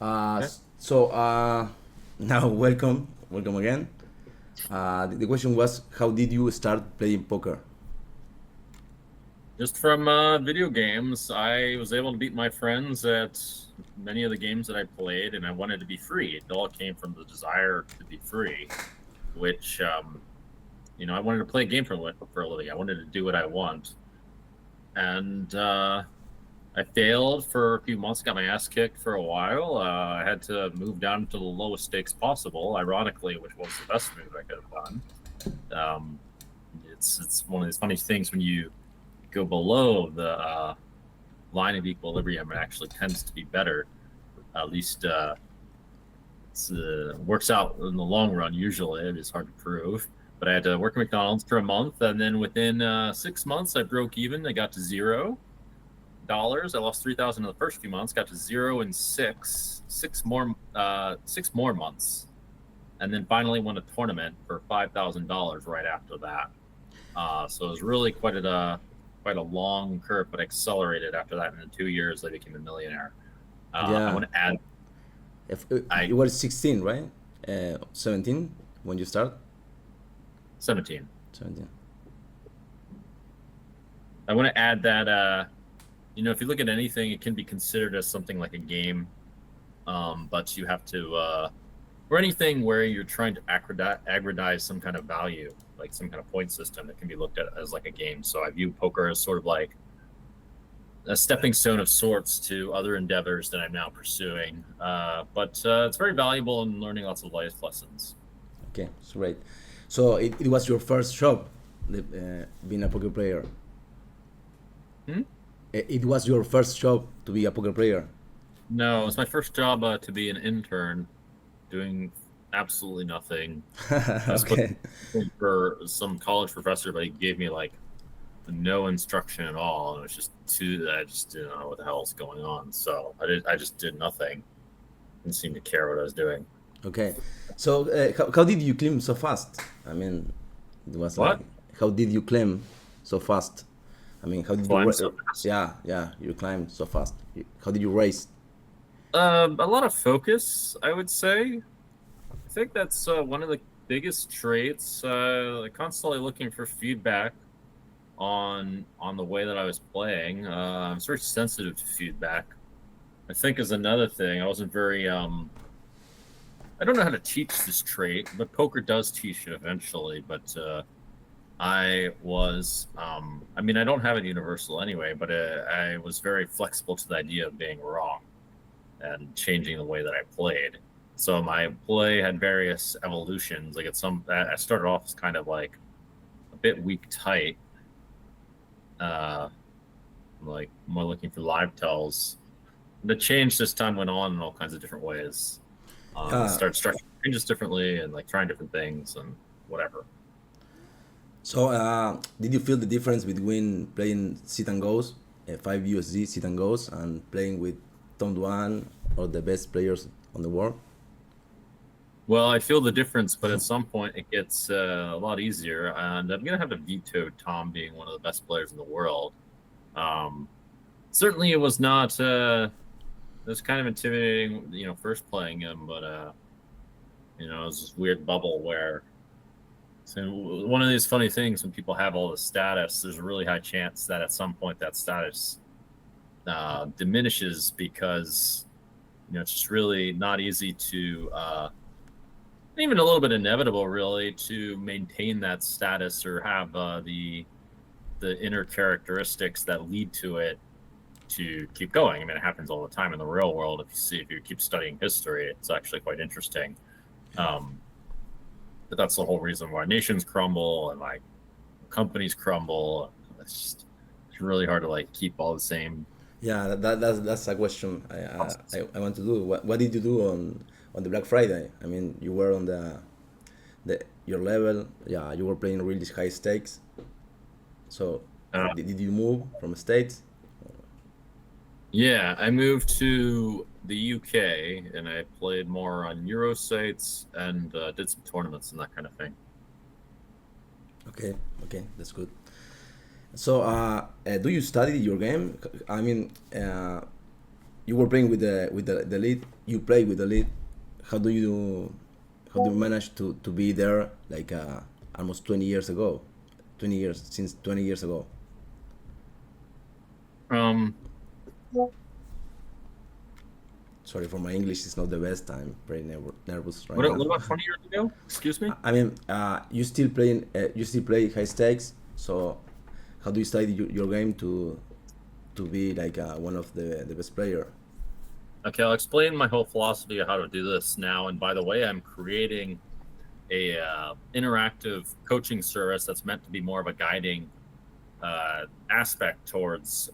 Okay. So now welcome again. The question was, how did you start playing poker? Just from video games, I was able to beat my friends at many of the games that I played, and I wanted to be free. It all came from the desire to be free, which, I wanted to play a game for a living. I wanted to do what I want. And I failed for a few months, got my ass kicked for a while. I had to move down to the lowest stakes possible, ironically, which was the best move I could have done. Um, it's one of these funny things when you go below the line of equilibrium, it actually tends to be better. At least it works out in the long run. Usually, it is hard to prove. But I had to work at McDonald's for a month, and then within 6 months, I broke even. I got to $0. I lost 3,000 in the first few months. Got to zero in six more months, and then finally won a tournament for $5,000 right after that. So it was really quite a long curve, but accelerated after that. And in 2 years, I became a millionaire. I Yeah, want to add, if I you were 16, right? 17 when you start. 17. 17. I want to add that if you look at anything, it can be considered as something like a game, but you have to or anything where you're trying to aggregate some kind of value, like some kind of point system that can be looked at as like a game. So I view poker as sort of like a stepping stone of sorts to other endeavors that I'm now pursuing. But it's very valuable in learning lots of life lessons. Okay, that's great. So it was your first job, being a poker player. Hmm? It was your first job to be a poker player. No, it's my first job to be an intern doing absolutely nothing. I was supposed Okay. to be for some college professor, but he gave me like no instruction at all. And it was just I just didn't know what the hell was going on. So I just did nothing. Didn't seem to care what I was doing. Okay. So how did you climb so fast? I mean, it was like, What? how did you climb so fast? I mean, how did you? Climb so fast. Yeah, you climbed so fast. How did you race? A lot of focus, I would say. I think that's one of the biggest traits. Like constantly looking for feedback on the way that I was playing. I was very sensitive to feedback. I think is another thing. I wasn't very I don't know how to teach this trait, but poker does teach it eventually. But I mean, I don't have it universal anyway, but I was very flexible to the idea of being wrong and changing the way that I played. So my play had various evolutions. Like I started off as kind of like a bit weak tight, uh, like more looking for live tells. The change this time went on in all kinds of different ways. I Yeah. started structuring changes differently and like trying different things and whatever. So did you feel the difference between playing sit and goes, 5 USD sit and goes, and playing with Tom Duan or the best players on the world? Well, I feel the difference, but at some point it gets a lot easier, and I'm gonna have to veto Tom being one of the best players in the world. Um, Certainly, it was not. It was kind of intimidating, first playing him, but it was this weird bubble where. So one of these funny things when people have all the status, there's a really high chance that at some point that status diminishes because it's just really not easy to even a little bit inevitable really to maintain that status or have the inner characteristics that lead to it to keep going. I mean, it happens all the time in the real world. If you keep studying history, it's actually quite interesting. um, but that's the whole reason why nations crumble and like companies crumble. It's really hard to like keep all the same. Yeah, that's a question I want to do. What did you do on the Black Friday? I mean, you were on the your level. Yeah, you were playing really high stakes. So uh, did you move from states? Yeah, I moved to the UK and I played more on Euro sites and did some tournaments and that kind of thing. Okay, okay, that's good. So do you study your game? I mean, you were playing with the lead. You play with the lead. How do you manage to be there like almost 20 years ago, 20 years since 20 years ago? Um, Sorry for my English. It's not the best. I'm very nervous right what now. about 20 years ago? Excuse me? I mean, you still playing. You still play high stakes. So, how do you study your game to be like one of the best player? Okay, I'll explain my whole philosophy of how to do this now. And by the way, I'm creating a interactive coaching service that's meant to be more of a guiding aspect towards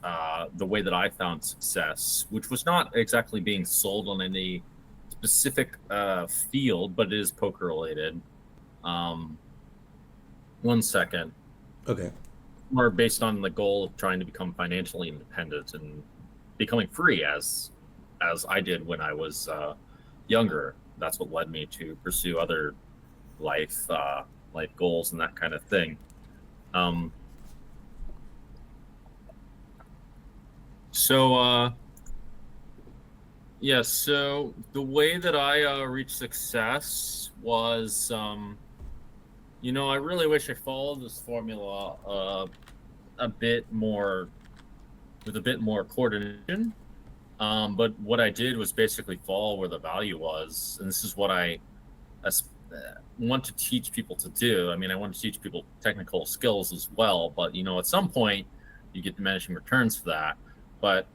the way that I found success, which was not exactly being sold on any specific field, but it is poker related. One second. Okay. More based on the goal of trying to become financially independent and becoming free as I did when I was younger. That's what led me to pursue other life goals and that kind of thing. So the way that I reached success was, I really wish I followed this formula a bit more with a bit more coordination. But what I did was basically follow where the value was, and this is what I want to teach people to do. I mean, I want to teach people technical skills as well, but at some point you get diminishing returns for that. But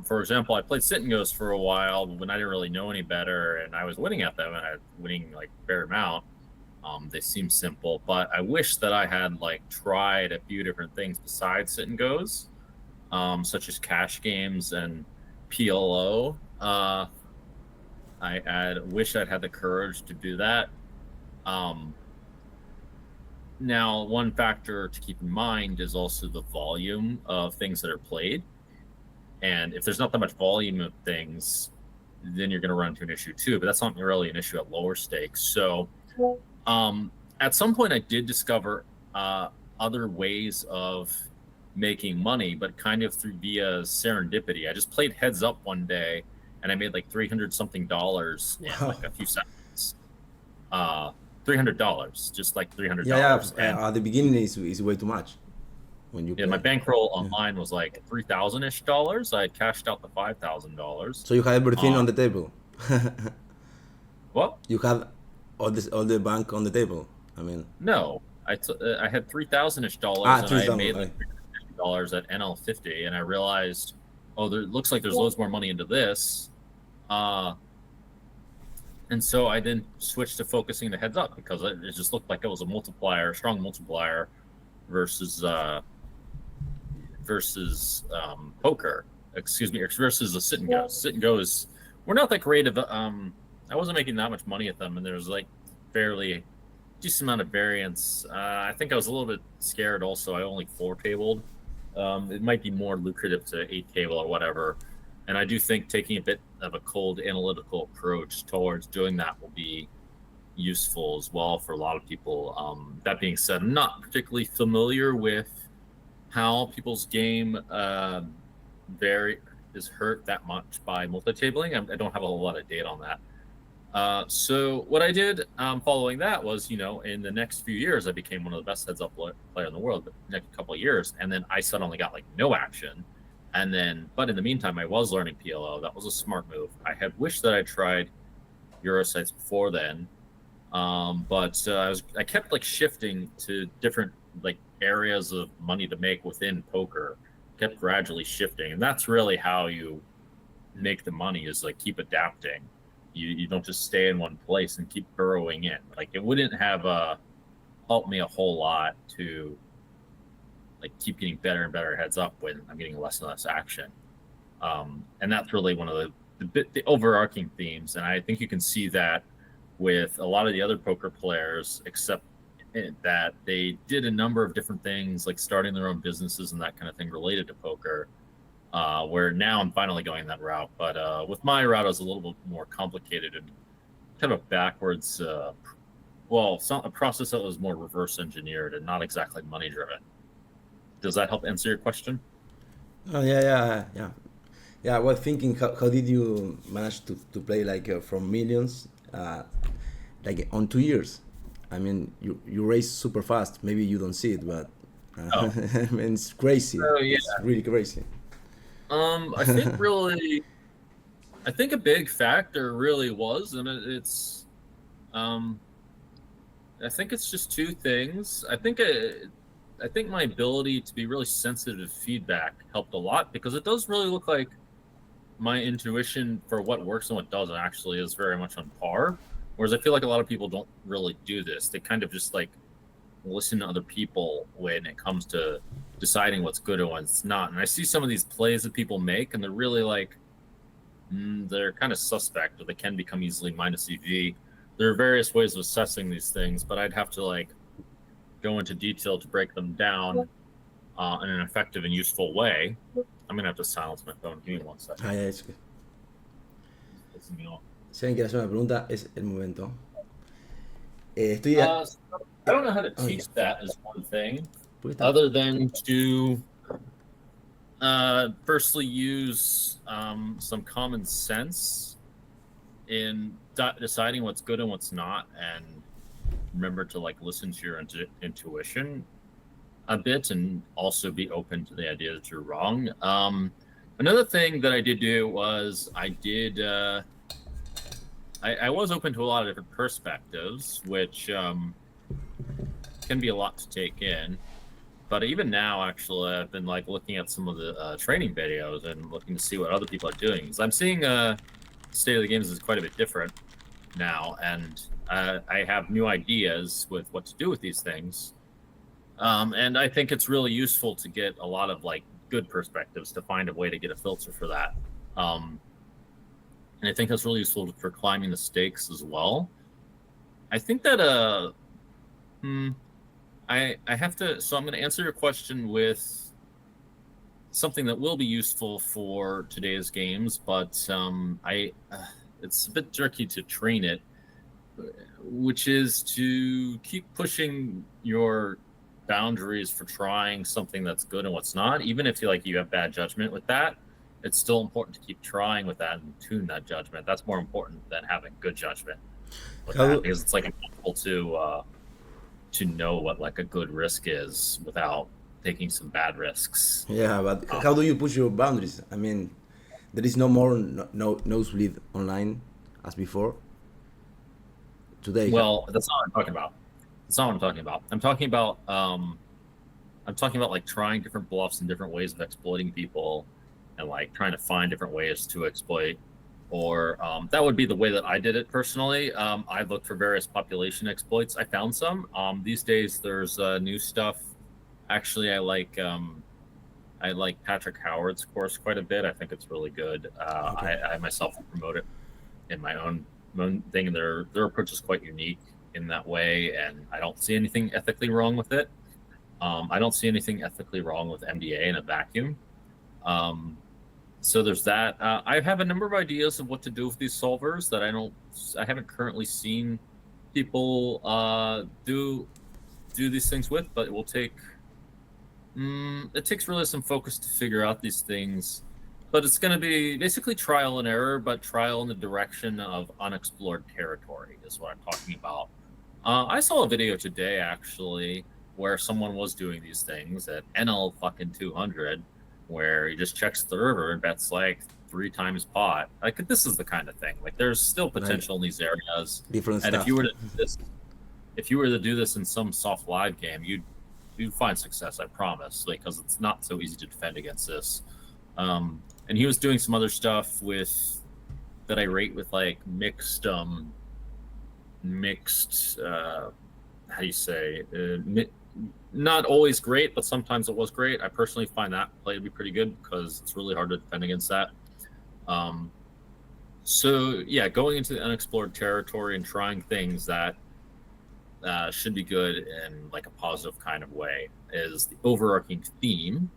for example, I played sit and goes for a while when I didn't really know any better, and I was winning at them, and I was winning like a fair amount. They seem simple, but I wish that I had like tried a few different things besides sit and goes, such as cash games and PLO. I wish I'd had the courage to do that. Now, one factor to keep in mind is also the volume of things that are played. And if there's not that much volume of things, then you're going to run into an issue too. But that's not really an issue at lower stakes. So at some point, I did discover other ways of making money, but kind of through via serendipity. I just played heads up one day, and I made like $300 something in like a few seconds. $300, just like $300. Yeah. At the beginning, is way too much. When you my bankroll online was like $3,000-ish. I cashed out the $5,000. So you had everything on the table. What? You had all the bank on the table. I mean. No, I had $3,000-ish, and I made like $350 at NL50, and I realized, looks like there's loads more money into this. And so I then switched to focusing the heads up because it just looked like it was a strong multiplier versus poker. Excuse me, versus a sit and go. Sit and goes. We're not that great of. I wasn't making that much money at them, and there was like fairly decent amount of variance. I think I was a little bit scared. Also, I only 4-tabled. It might be more lucrative to 8-table or whatever. And I do think taking a bit of a cold analytical approach towards doing that will be useful as well for a lot of people. That being said, I'm not particularly familiar with how people's game is hurt that much by multi-tabling. I don't have a whole lot of data on that. So what I did following that was, in the next few years, I became one of the best heads-up player in the world. The next couple of years, and then I suddenly got like no action. But in the meantime, I was learning PLO. That was a smart move. I had wished that I tried Eurosites before then, but I kept like shifting to different like areas of money to make within poker. Kept gradually shifting, and that's really how you make the money. Is like keep adapting. You don't just stay in one place and keep burrowing in. Like it wouldn't have helped me a whole lot to like keep getting better and better heads up when I'm getting less and less action. And that's really one of the overarching themes. And I think you can see that with a lot of the other poker players, except that they did a number of different things, like starting their own businesses and that kind of thing related to poker, where now I'm finally going that route. But with my route, it was a little bit more complicated and kind of backwards. A process that was more reverse engineered and not exactly money driven. Does that help answer your question? Oh yeah. Yeah, I was thinking, how did you manage to play like from millions, like on 2 years? I mean, you race super fast. Maybe you don't see it, but Oh, I mean, it's crazy. so yeah. It's really crazy. I think really, I think a big factor really was, and um, I think it's just two things. I think my ability to be really sensitive to feedback helped a lot because it does really look like my intuition for what works and what doesn't actually is very much on par. Whereas I feel like a lot of people don't really do this. They kind of just like listen to other people when it comes to deciding what's good and what's not. And I see some of these plays that people make, and they're really like, they're kind of suspect, or they can become easily minus EV. There are various ways of assessing these things, but I'd have to like go into detail to break them down in an effective and useful way. I'm gonna have to silence my phone. Give me one second. Ah, ya, es que, It's pissing me off. si alguien quiere hacer una pregunta, es el momento. Estoy. So I don't know how to Oh, teach that is one thing, ¿por qué está? other than to firstly use some common sense in deciding what's good and what's not, and remember to like listen to your intuition a bit, and also be open to the idea that you're wrong. Another thing that I did do was I was open to a lot of different perspectives, which can be a lot to take in. But even now, actually, I've been like looking at some of the training videos and looking to see what other people are doing. Because I'm seeing state of the games is quite a bit different now, and I have new ideas with what to do with these things. And I think it's really useful to get a lot of like good perspectives to find a way to get a filter for that. And I think that's really useful for climbing the stakes as well. I think that I have to. So I'm going to answer your question with something that will be useful for today's games, but it's a bit tricky to train it, which is to keep pushing your boundaries for trying something that's good and what's not. Even if you have bad judgment with that, it's still important to keep trying with that and tune that judgment. That's more important than having good judgment with that, because it's like impossible to know what like a good risk is without taking some bad risks. Yeah, but how do you push your boundaries? I mean, there is no more nosebleed online as before. Today. Well, that's not what I'm talking about. That's not what I'm talking about. I'm talking about like trying different bluffs and different ways of exploiting people, and like trying to find different ways to exploit. Or that would be the way that I did it personally. I looked for various population exploits. I found some. These days, there's new stuff. Actually, I like Patrick Howard's course quite a bit. I think it's really good. Okay. I myself promote it in my own thing, and their approach is quite unique in that way, and I don't see anything ethically wrong with it. I don't see anything ethically wrong with MDA in a vacuum. So there's that. I have a number of ideas of what to do with these solvers that I haven't currently seen people do these things with, but it will take. It takes really some focus to figure out these things, but it's going to be basically trial and error, but trial in the direction of unexplored territory is what I'm talking about. I saw a video today actually where someone was doing these things at NL fucking 200, where he just checks the river and bets like 3 times pot. Like, this is the kind of thing. Like, there's still potential in these areas. Different And stuff. if you were to do this in some soft live game, you'd find success, I promise, because it's not so easy to defend against this. And he was doing some other stuff that I rate with like mixed how do you say, not always great, but sometimes it was great. I personally find that play to be pretty good because it's really hard to defend against that. So yeah, going into the unexplored territory and trying things that should be good in like a positive kind of way is the overarching theme.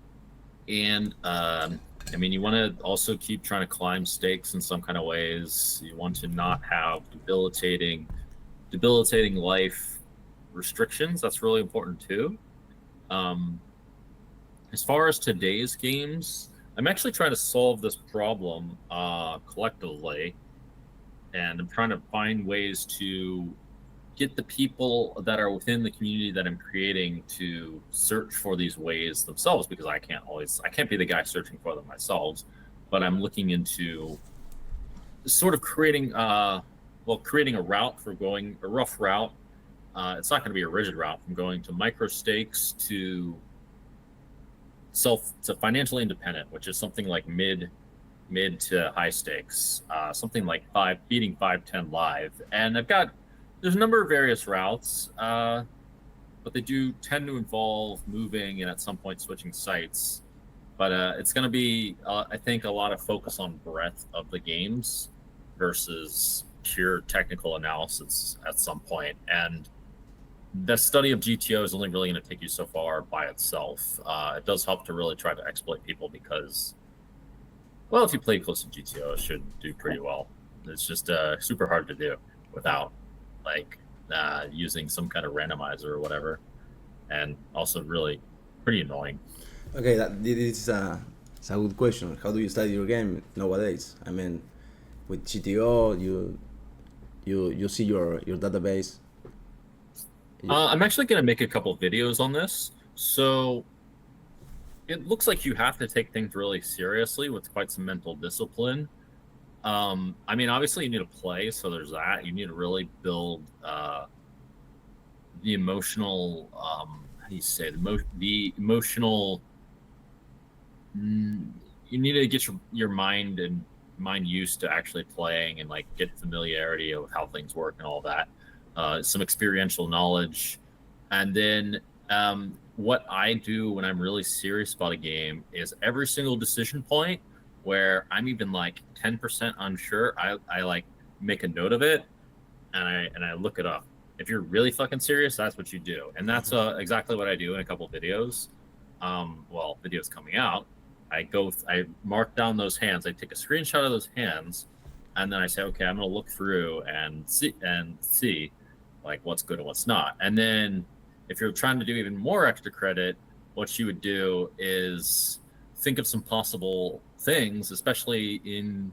And I mean, you want to also keep trying to climb stakes in some kind of ways. You want to not have debilitating life restrictions. That's really important too. As far as today's games, I'm actually trying to solve this problem collectively, and I'm trying to find ways to get the people that are within the community that I'm creating to search for these ways themselves, because I can't be the guy searching for them myself, but I'm looking into sort of creating a route for going a rough route. It's not going to be a rigid route from going to micro stakes to financially independent, which is something like mid to high stakes, something like beating 510 live. And there's a number of various routes, but they do tend to involve moving and at some point switching sites. But it's going to be, I think, a lot of focus on breadth of the games versus pure technical analysis at some point. And the study of GTO is only really going to take you so far by itself. It does help to really try to exploit people because, well, if you play close to GTO, it should do pretty well. It's just super hard to do without like using some kind of randomizer or whatever, and also really pretty annoying. Okay, this is it's a good question. How do you study your game nowadays? I mean, with GTO, you see your database. I'm actually going to make a couple videos on this. So it looks like you have to take things really seriously with quite some mental discipline. I mean, obviously you need to play, so there's that. You need to really build the emotional, how do you say, the emotional. You need to get your mind used to actually playing and like get familiarity of how things work and all that. Some experiential knowledge, and then what I do when I'm really serious about a game is every single decision point where I'm even like 10% unsure, I like make a note of it and I look it up. If you're really fucking serious, that's what you do, and that's exactly what I do in a couple videos. Videos coming out, I mark down those hands, I take a screenshot of those hands, and then I say, okay, I'm gonna look through and see like what's good and what's not. And then if you're trying to do even more extra credit, what you would do is think of some possible things, especially in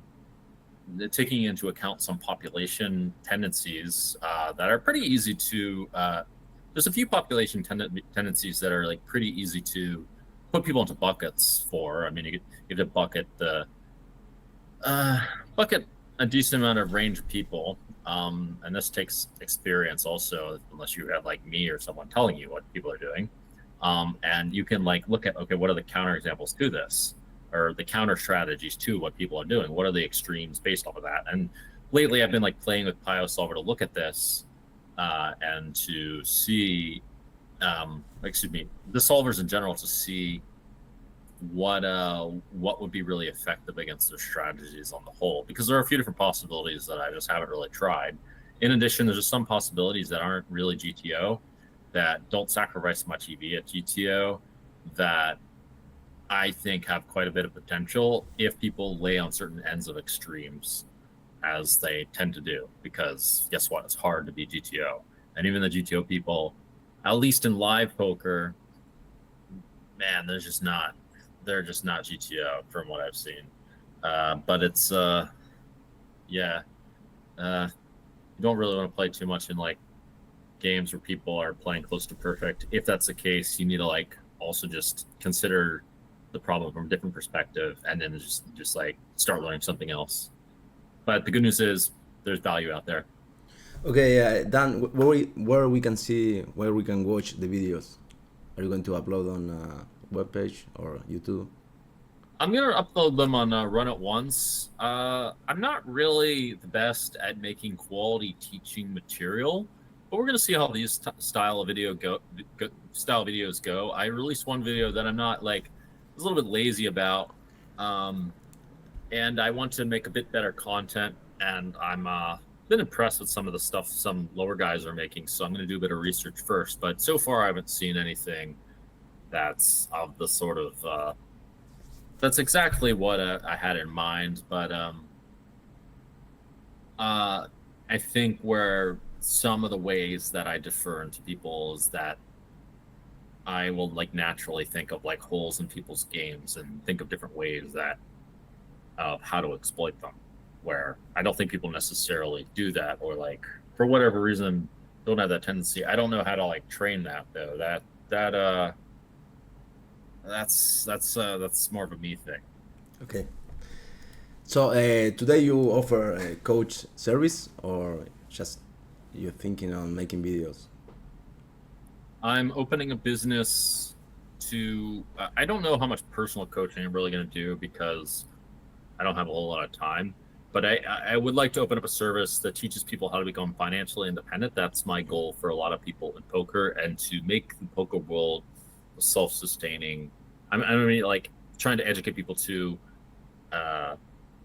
taking into account some population tendencies that are pretty easy to. There's a few population tendencies that are like pretty easy to put people into buckets for. I mean, you have to bucket a decent amount of range of people, and this takes experience also, unless you have like me or someone telling you what people are doing. And you can like look at, okay, what are the counter examples to this, or the counter strategies to what people are doing? What are the extremes based off of that? And lately, I've been like playing with PioSolver to look at this and to see, the solvers in general, to see what would be really effective against their strategies on the whole, because there are a few different possibilities that I just haven't really tried. In addition, there's just some possibilities that aren't really GTO, that don't sacrifice much EV at GTO, that I think have quite a bit of potential if people lay on certain ends of extremes, as they tend to do, because guess what, it's hard to be GTO. And even the GTO people, at least in live poker, man, they're just not GTO from what I've seen. But it's you don't really want to play too much in like games where people are playing close to perfect. If that's the case, you need to like also just consider the problem from a different perspective, and then just like start learning something else. But the good news is there's value out there. Okay, Dan, where we can see, where we can watch the videos? Are you going to upload on webpage or YouTube? I'm gonna upload them on Run It Once. I'm not really the best at making quality teaching material, but we're gonna see how these style videos go. I released one video that I'm not like, I was a little bit lazy about, and I want to make a bit better content. And I'm been impressed with some of the stuff some lower guys are making, so I'm gonna do a bit of research first. But so far, I haven't seen anything that's of the sort of that's exactly what I had in mind. But I think where some of the ways that I defer into people is that I will like naturally think of like holes in people's games and think of different ways that of how to exploit them. Where I don't think people necessarily do that, or like for whatever reason don't have that tendency. I don't know how to like train that though. That's more of a me thing. Okay. So today you offer a coach service, or just you're thinking on making videos? I'm opening a business to. I don't know how much personal coaching I'm really going to do because I don't have a whole lot of time. But I would like to open up a service that teaches people how to become financially independent. That's my goal for a lot of people in poker, and to make the poker world self-sustaining. I mean, like trying to educate people to uh,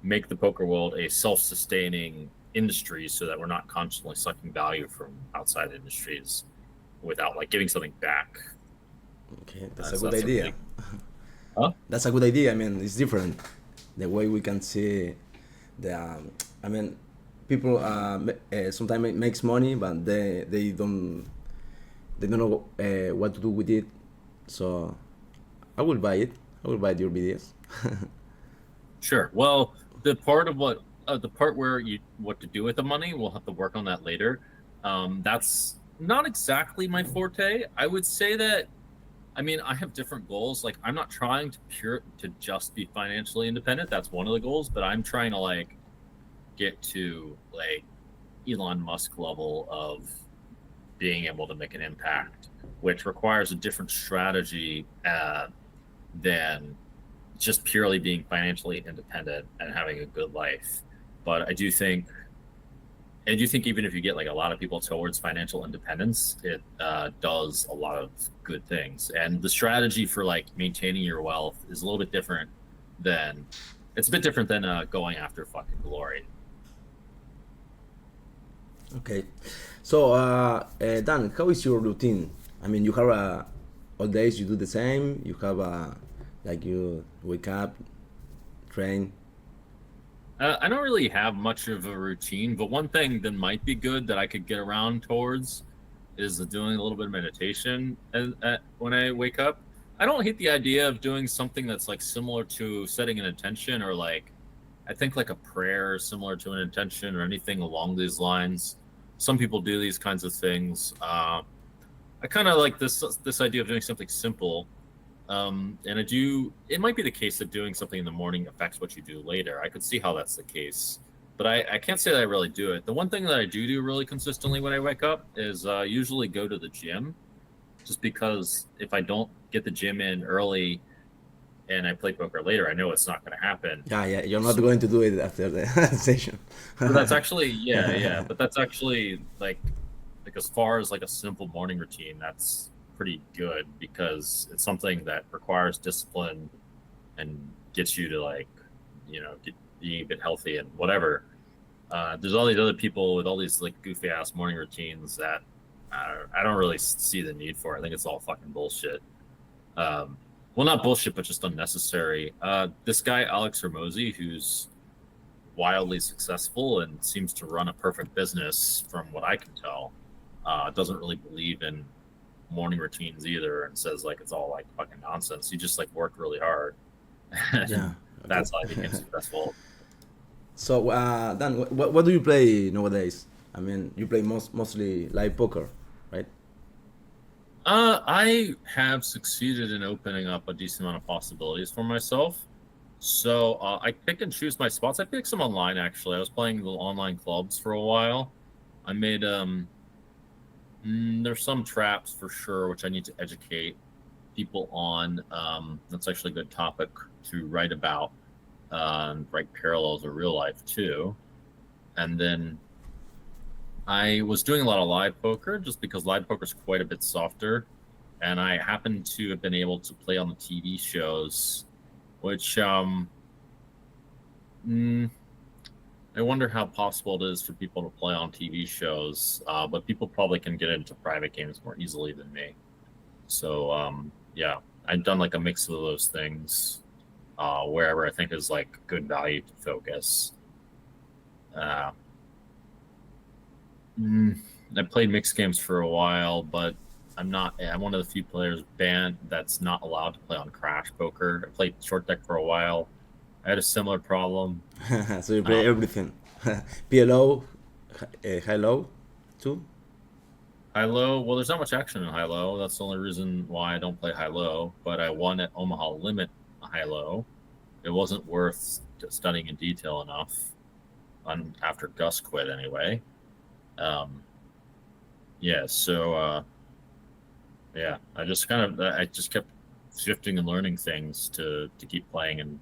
make the poker world a self-sustaining industry, so that we're not constantly sucking value from outside industries without like giving something back. Okay, that's a So good that's a idea. big. Huh? That's a good idea. I mean, it's different the way we can see the. I mean, people sometimes makes money, but they don't know what to do with it. So I will buy it. I will buy your videos. Sure. Well, the part where you what to do with the money, we'll have to work on that later. That's not exactly my forte. I would say that. I mean, I have different goals. Like, I'm not trying to just be financially independent. That's one of the goals, but I'm trying to like get to like Elon Musk level of being able to make an impact, which requires a different strategy than just purely being financially independent and having a good life. But I do think even if you get like a lot of people towards financial independence, it does a lot of good things. And the strategy for like maintaining your wealth is a little bit different than it's a bit different than going after fucking glory. Okay. So Dan, how is your routine? I mean, you have all days you do the same. You have like you wake up, train. I don't really have much of a routine, but one thing that might be good that I could get around towards is doing a little bit of meditation when I wake up. I don't hate the idea of doing something that's like similar to setting an intention, or like I think like a prayer similar to an intention or anything along these lines. Some people do these kinds of things. I kind of like this idea of doing something simple. And I do. It might be the case that doing something in the morning affects what you do later. I could see how that's the case, but I can't say that I really do it. The one thing that I do really consistently when I wake up is usually go to the gym, just because if I don't get the gym in early and I play poker later, I know it's not going to happen. Yeah, yeah. You're not So, going to do it after the session. but that's actually yeah. But that's actually like as far as like a simple morning routine, that's pretty good because it's something that requires discipline and gets you to like being a bit healthy and whatever. There's all these other people with all these like goofy ass morning routines that I don't really see the need for. I think it's all fucking bullshit. Well, not bullshit, but just unnecessary. This guy Alex Hermosi, who's wildly successful and seems to run a perfect business, from what I can tell, doesn't really believe in morning routines either, and says like it's all like fucking nonsense. He just like worked really hard, Yeah. and Okay. that's how I became successful. So Dan, what do you play nowadays? I mean, you play mostly live poker, right? I have succeeded in opening up a decent amount of possibilities for myself. So I pick and choose my spots. I picked some online actually. I was playing the online clubs for a while. I made there's some traps for sure which I need to educate people on. That's actually a good topic to write about. Write parallels of real life too. And then I was doing a lot of live poker just because live poker is quite a bit softer, and I happen to have been able to play on the TV shows, which mm, I wonder how possible it is for people to play on TV shows. But people probably can get into private games more easily than me. So yeah, I've done like a mix of those things wherever I think is like good value to focus. Uh, mm, I played mixed games for a while, but I'm not. I'm one of the few players banned that's not allowed to play on Crash Poker. I played short deck for a while. I had a similar problem. So you play everything. PLO, high low, too. High low. Well, there's not much action in high low. That's the only reason why I don't play high low. But I won at Omaha Limit high low. It wasn't worth studying in detail enough. After Gus quit, anyway. Yeah. So yeah, I just kept shifting and learning things to keep playing and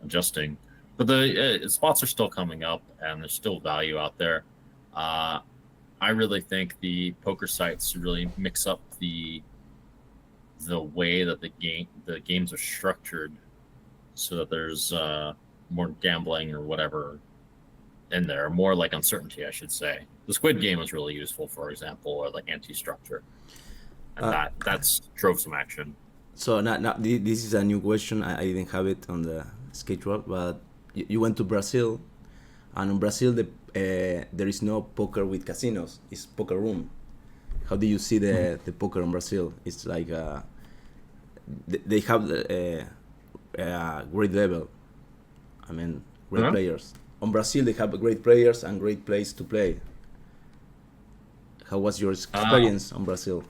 adjusting. But the spots are still coming up, and there's still value out there. I really think the poker sites really mix up the way that the games are structured, so that there's more gambling or whatever in there, more like uncertainty, I should say. The Squid Game was really useful, for example, or like anti-structure, and that's drove some action. So now this is a new question. I didn't have it on the schedule, but you went to Brazil, and in Brazil there is no poker with casinos. It's poker room. How do you see the poker in Brazil? It's like they have a great level. I mean, great players. On Brazil, they have great players and great place to play. How was your experience on Brazil?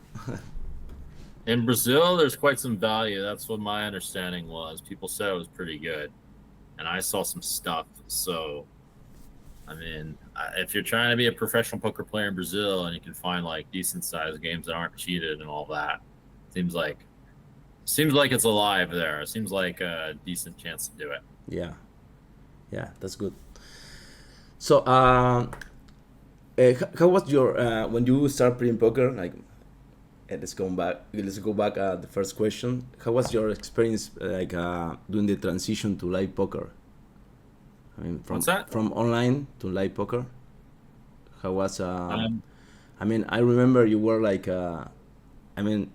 In Brazil, there's quite some value. That's what my understanding was. People said it was pretty good, and I saw some stuff. So, I mean, if you're trying to be a professional poker player in Brazil and you can find like decent sized games that aren't cheated and all that, seems like it's alive there. It seems like a decent chance to do it. Yeah, that's good. So, how was your when you start playing poker? Like, let's go back. The first question. How was your experience like doing the transition to live poker? I mean, from online to live poker. How was? I mean, I remember you were like, I mean,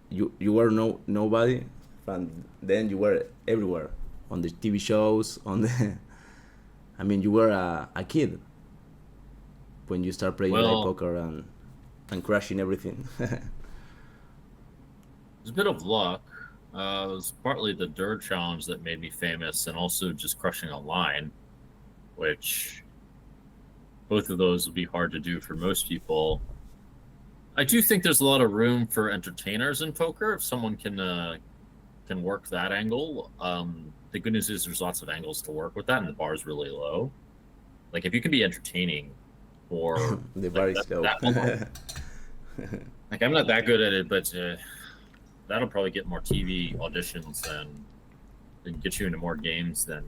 you were nobody, and then you were everywhere on the TV shows, on the. I mean, you were a kid when you start playing live poker and crashing everything. It's a bit of luck. It was partly the Dirt Challenge that made me famous, and also just crushing online, which both of those would be hard to do for most people. I do think there's a lot of room for entertainers in poker if someone can work that angle. The good news is there's lots of angles to work with that, and the bar is really low. Like if you can be entertaining, or the bar is low. Like I'm not that good at it, but that'll probably get more TV auditions and get you into more games than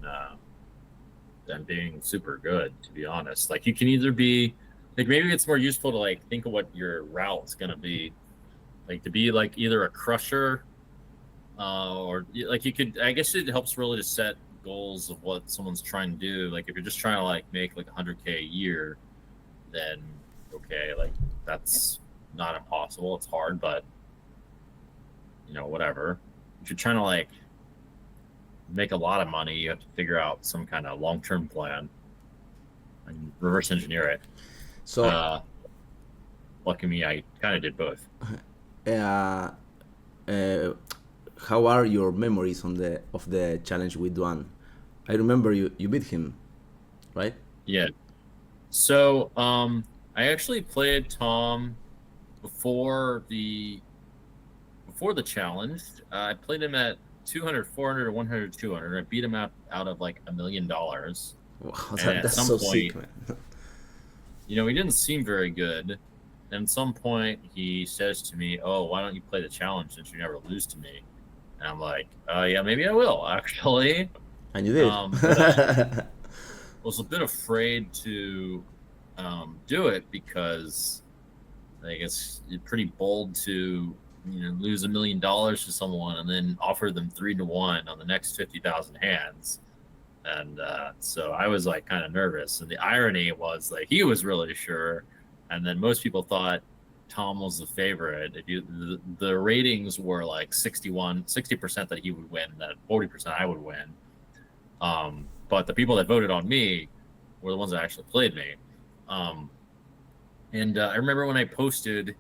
being super good. To be honest, like you can either be like maybe it's more useful to like think of what your route's gonna be, like to be like either a crusher. Or like you could, I guess it helps really to set goals of what someone's trying to do. Like if you're just trying to like make like 100K a year, then okay, like that's not impossible. It's hard, but you know, whatever. If you're trying to like make a lot of money, you have to figure out some kind of long-term plan and reverse engineer it. So, lucky me, I kind of did both. How are your memories of the challenge with Duan? I remember you beat him, right? Yeah. So I actually played Tom before the challenge. I played him at 200, 400, or 100, 200. I beat him out of like $1 million. Wow, that's so sick, man. You know, he didn't seem very good. And at some point, he says to me, "Oh, why don't you play the challenge since you never lose to me?" And I'm like, yeah, maybe I will, actually. And you did. I was a bit afraid to do it because I guess it's pretty bold to lose $1 million to someone and then offer them 3-1 on the next 50,000 hands. And so I was like kind of nervous. And the irony was like he was really sure, and then most people thought Tom was the favorite. The ratings were like 60% that he would win, that 40% I would win. But the people that voted on me were the ones that actually played me. And I remember when I posted,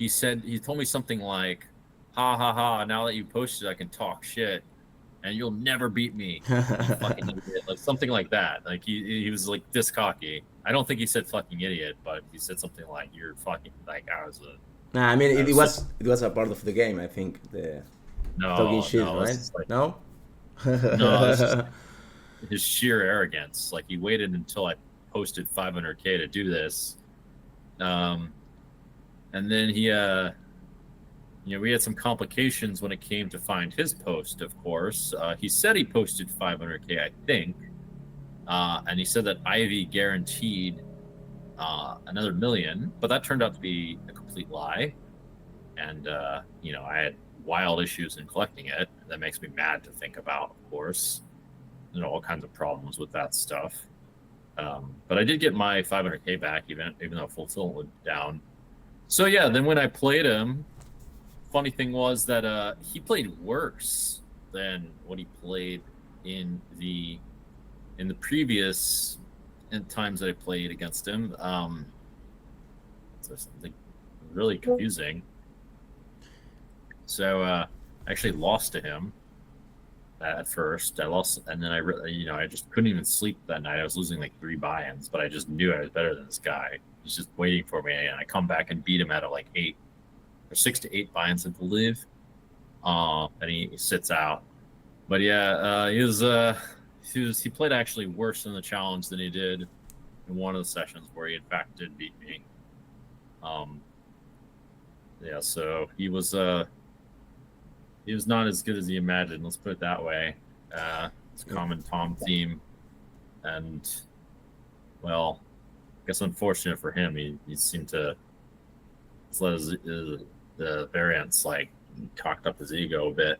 he told me something like, "Ha ha ha! Now that you posted, I can talk shit, and you'll never beat me, you fucking idiot." Like something like that. Like he was like this cocky. I don't think he said fucking idiot, but he said something like, "You're fucking like Nah, I mean I it was so was it was a part of the game. I think the talking shit, no, this right? is like No. no, this is his sheer arrogance. Like he waited until I posted 500K to do this, and then we had some complications when it came to find his post. Of course, he said he posted 500K, I think, and he said that Ivy guaranteed another million, but that turned out to be a complete lie. And I had wild issues in collecting it. That makes me mad to think about. Of course, all kinds of problems with that stuff. But I did get my 500K back, even though fulfillment went down. So yeah, then when I played him, funny thing was that he played worse than what he played in the previous times that I played against him. So something really confusing. So I actually lost to him at first. I lost, and then I just couldn't even sleep that night. I was losing like 3 buy-ins, but I just knew I was better than this guy. He's just waiting for me, and I come back and beat him at like 8 or 6 to 8 buy-ins, I believe. And he sits out. But yeah, he played actually worse in the challenge than he did in one of the sessions where he in fact did beat me. Yeah, so he was not as good as he imagined. Let's put it that way. It's a common Tom theme, and well, I guess unfortunate for him, he seemed to let the variants like cocked up his ego a bit,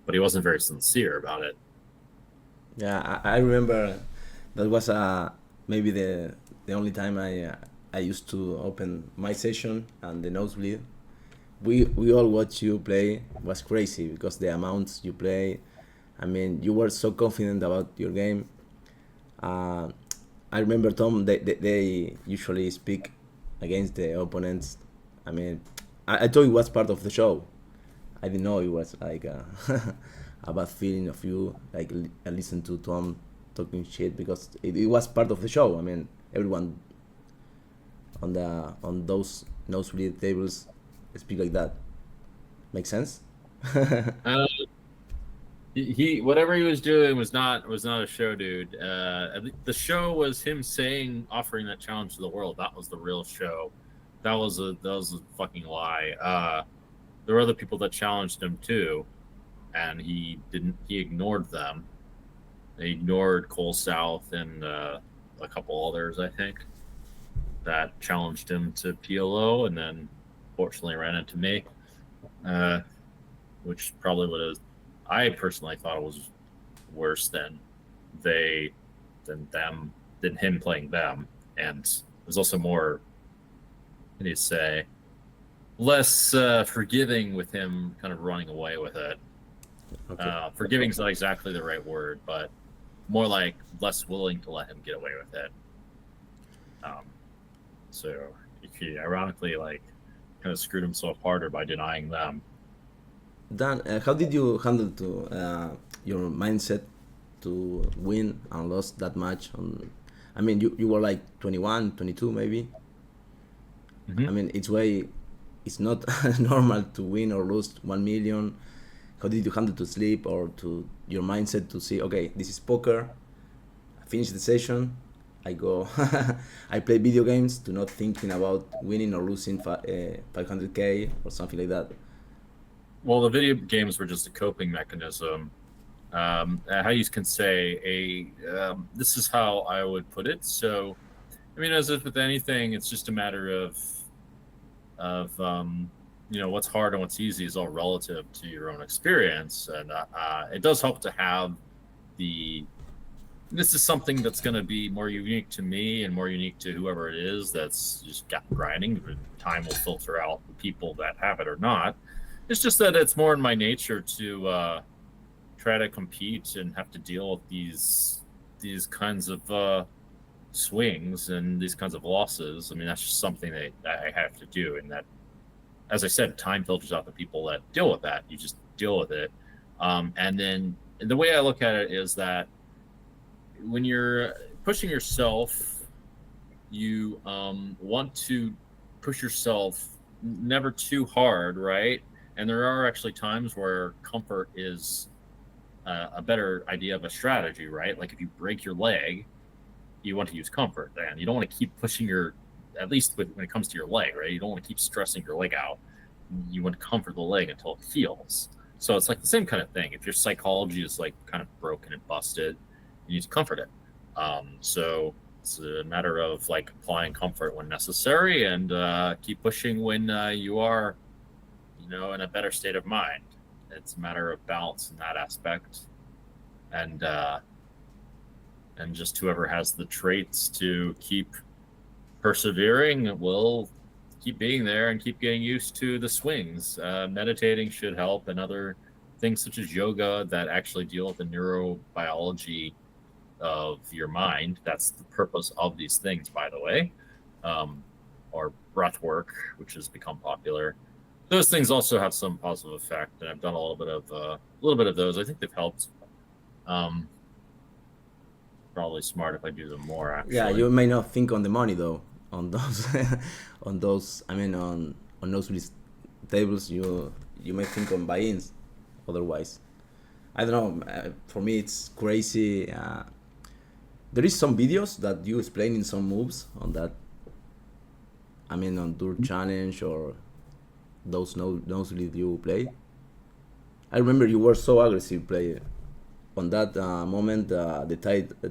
but he wasn't very sincere about it. Yeah, I remember that was maybe the only time I used to open my session and the nosebleed. We all watch you play. It was crazy because the amounts you play. I mean, you were so confident about your game. Uh, I remember Tom. They usually speak against the opponents. I mean, I thought it was part of the show. I didn't know it was like a bad feeling of you. Like I listened to Tom talking shit because it was part of the show. I mean, everyone on those nosebleed tables speak like that. Make sense? Uh, he whatever he was doing was not a show, dude. The show was him offering that challenge to the world. That was the real show. That was a fucking lie. There were other people that challenged him too, and he ignored them. They ignored Cole South and a couple others, I think, that challenged him to PLO, and then fortunately ran into me, which probably would have. I personally thought it was worse than him playing them, and it was also more, what do you say, less forgiving with him kind of running away with it. Okay. Forgiving is not exactly the right word, but more like less willing to let him get away with it. So he ironically kind of screwed himself harder by denying them. Dan, how did you handle your mindset to win and lost that match? I mean, you were like 21, 22 maybe. Mm-hmm. I mean, it's not normal to win or lose 1 million. How did you handle to sleep or to your mindset to see, okay, this is poker. I finish the session. I go, I play video games to not thinking about winning or losing 500K or something like that. Well, the video games were just a coping mechanism. How you can say this is how I would put it. So, I mean, as if with anything, it's just a matter of what's hard and what's easy is all relative to your own experience, and it does help to have this is something that's going to be more unique to me and more unique to whoever it is that's just got grinding. Time will filter out the people that have it or not. It's just that it's more in my nature to try to compete and have to deal with these kinds of swings and these kinds of losses. I mean, that's just something that I have to do, and that as I said, time filters out the people that deal with that. You just deal with it. And then the way I look at it is that when you're pushing yourself, you want to push yourself never too hard, right? And there are actually times where comfort is a better idea of a strategy, right? Like if you break your leg, you want to use comfort then. You don't want to keep pushing your, at least when it comes to your leg, right? You don't want to keep stressing your leg out. You want to comfort the leg until it heals. So it's like the same kind of thing. If your psychology is like kind of broken and busted, you need to comfort it. So it's a matter of like applying comfort when necessary and keep pushing when you are, in a better state of mind. It's a matter of balance in that aspect, and just whoever has the traits to keep persevering will keep being there and keep getting used to the swings. Meditating should help, and other things such as yoga that actually deal with the neurobiology of your mind. That's the purpose of these things, by the way, or breath work, which has become popular. Those things also have some positive effect, and I've done a little bit of those. I think they've helped. Probably smart if I do them more. Actually, Yeah, you may not think on the money though. On those, on those. I mean, on those list tables, you may think on buy-ins. Otherwise, I don't know. For me, it's crazy. There is some videos that you explaining some moves on that. I mean, on Tour Challenge or those nosebleed you play. I remember you were so aggressive player. On that moment, the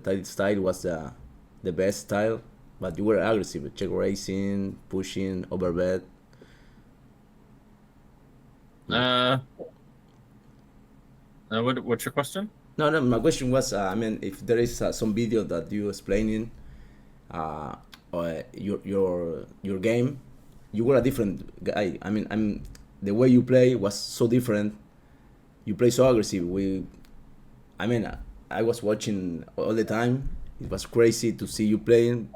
tight style was the best style, but you were aggressive, check racing, pushing, overbet. What's your question? No, my question was, I mean, if there is some video that you explaining your game, you were a different guy. I mean, the way you play was so different. You play so aggressive. I mean, I was watching all the time. It was crazy to see you playing.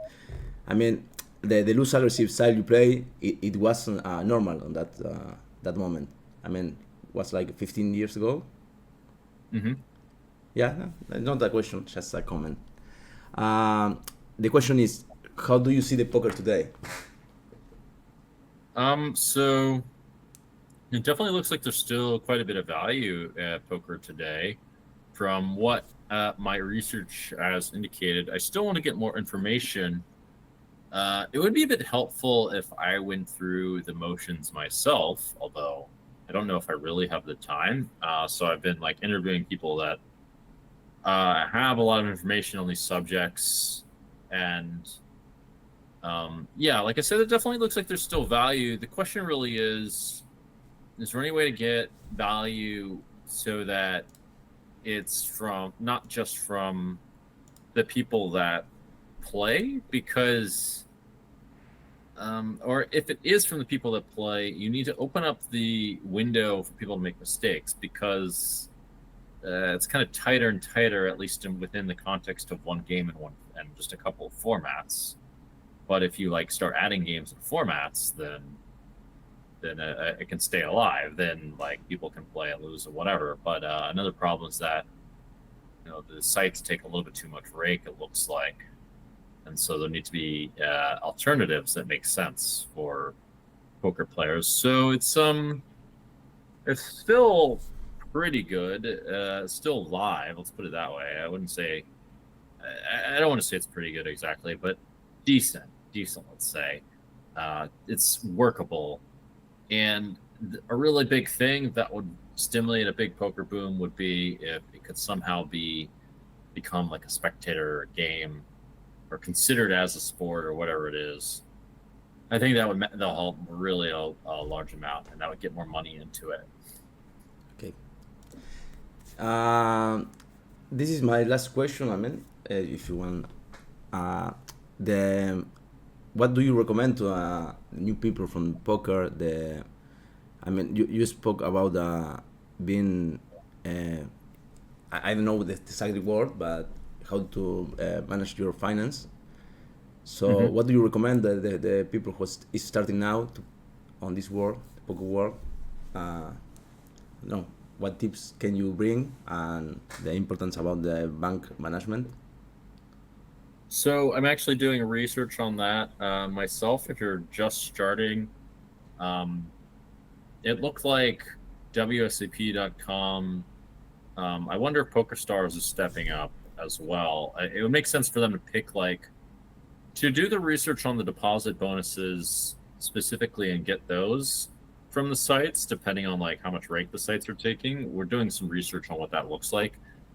I mean, the loose aggressive style you play, it wasn't normal on that moment. I mean, it was like 15 years ago. Mm-hmm. Yeah, not a question, just a comment. The question is, how do you see the poker today? So it definitely looks like there's still quite a bit of value at poker today. From what my research has indicated, I still want to get more information. It would be a bit helpful if I went through the motions myself, although I don't know if I really have the time. So I've been like interviewing people that have a lot of information on these subjects. And yeah, like I said, it definitely looks like there's still value. The question really is there any way to get value so that it's from not just from the people that play, because or if it is from the people that play, you need to open up the window for people to make mistakes, because it's kind of tighter and tighter, at least within the context of one game and just a couple of formats. But if you like start adding games and formats, then it can stay alive. Then like people can play and lose or whatever. But another problem is that the sites take a little bit too much rake, it looks like, and so there need to be alternatives that make sense for poker players. So it's still pretty good. It's still live. Let's put it that way. I wouldn't say. I don't want to say it's pretty good exactly, but decent. Let's say. It's workable. And a really big thing that would stimulate a big poker boom would be if it could somehow become like a spectator game, or considered as a sport, or whatever it is. I think that would help really a large amount, and that would get more money into it. Okay. This is my last question. I mean, if you want, what do you recommend to new people from poker? I mean, you spoke about being, I don't know the exact word, but how to manage your finance. So, what do you recommend the people who is starting now on this world? poker world. Uh, no, what tips can you bring and the importance about the bank management? So I'm actually doing research on that myself. If you're just starting, um, it looked like WSAP.com. I wonder if PokerStars is stepping up as well. It would make sense for them to pick to do the research on the deposit bonuses specifically and get those from the sites, depending on how much rate the sites are taking. We're doing some research on what that looks like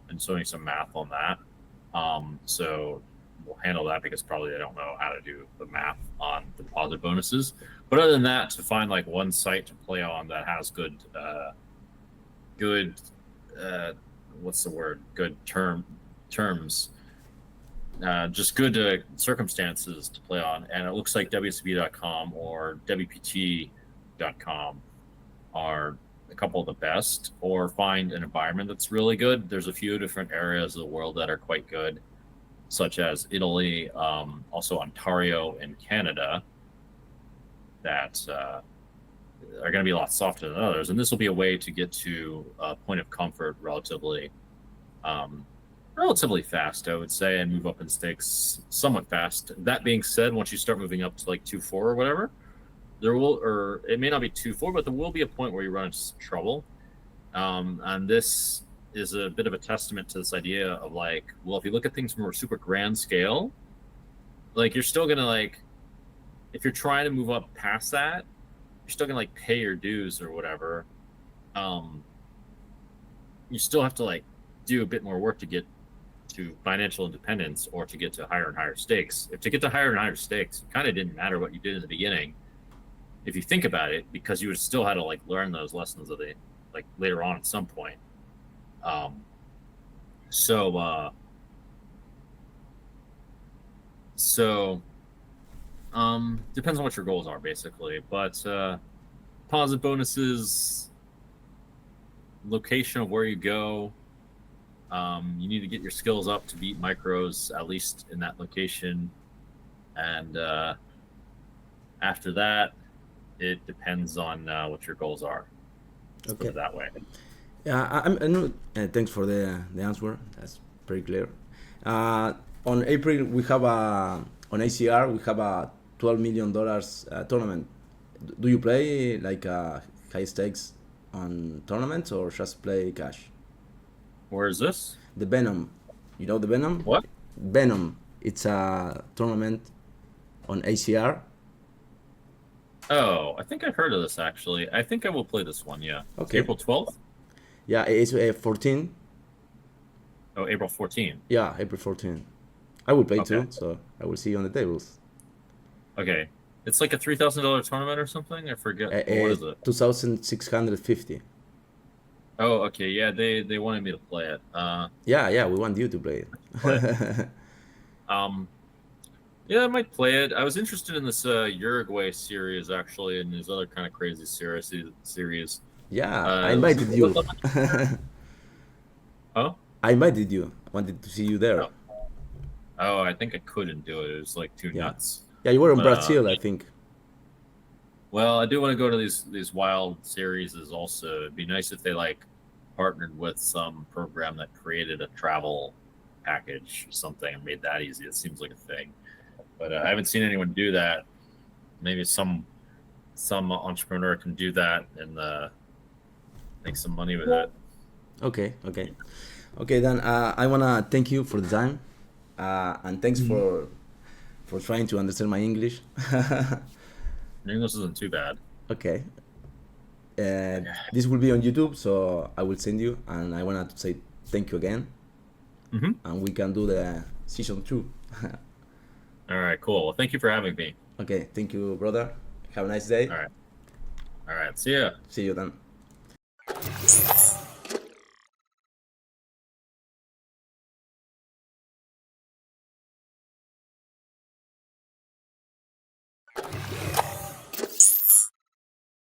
and doing some math on that. So we'll handle that because probably they don't know how to do the math on deposit bonuses. But other than that, to find one site to play on that has good what's the word? Good terms. Just good circumstances to play on, and it looks like WCB.com or WPT.com are a couple of the best. Or find an environment that's really good. There's a few different areas of the world that are quite good, such as Italy, also Ontario and Canada, that are going to be a lot softer than others. And this will be a way to get to a point of comfort relatively fast, I would say, and move up in stakes somewhat fast. That being said, once you start moving up to 2-4 or whatever, or it may not be 2-4, but there will be a point where you run into trouble. And this is a bit of a testament to this idea of well, if you look at things from a super grand scale, you're still gonna if you're trying to move up past that, you're still gonna pay your dues or whatever. You still have to do a bit more work to get to financial independence or to get to higher and higher stakes. If to get to higher and higher stakes, it kind of didn't matter what you did in the beginning, if you think about it, because you would still had to learn those lessons of the later on at some point. Depends on what your goals are, basically. But deposit bonuses, location of where you go. You need to get your skills up to beat micros, at least in that location. And after that, it depends on what your goals are. Let's put it that way. Yeah, I know. Thanks for the answer. That's pretty clear. On April, we have on ACR, we have a $12 million tournament. Do you play high stakes on tournaments or just play cash? Where is this? The Venom. You know the Venom? What? Venom. It's a tournament on ACR. Oh, I think I've heard of this actually. I think I will play this one, yeah. Okay. April 12th? Yeah, it's 14. Oh, April 14th. Yeah, April 14th. I will play Okay. too, so I will see you on the tables. Okay. It's like a $3,000 tournament or something? I forget. What is it? 2,650. Oh, okay. Yeah, they wanted me to play it. Yeah, we want you to play it. Yeah, I might play it. I was interested in this Uruguay series actually, and these other kind of crazy series. Yeah, I invited you. Oh? I invited you. I wanted to see you there. Oh, I think I couldn't do it. It was too nuts. Yeah, you were in Brazil, I think. Well, I do want to go to these wild series also. It'd be nice if they partnered with some program that created a travel package or something and made that easy. It seems like a thing. But I haven't seen anyone do that. Maybe some entrepreneur can do that and make some money with it. Okay. Then I wanna thank you for the time, and thanks for trying to understand my English. English isn't too bad. Okay. This will be on YouTube, so I will send you, and I wanna say thank you again. Mm-hmm. And we can do the season 2. All right, cool. Well, thank you for having me. Okay, thank you, brother. Have a nice day. All right. See ya. See you then.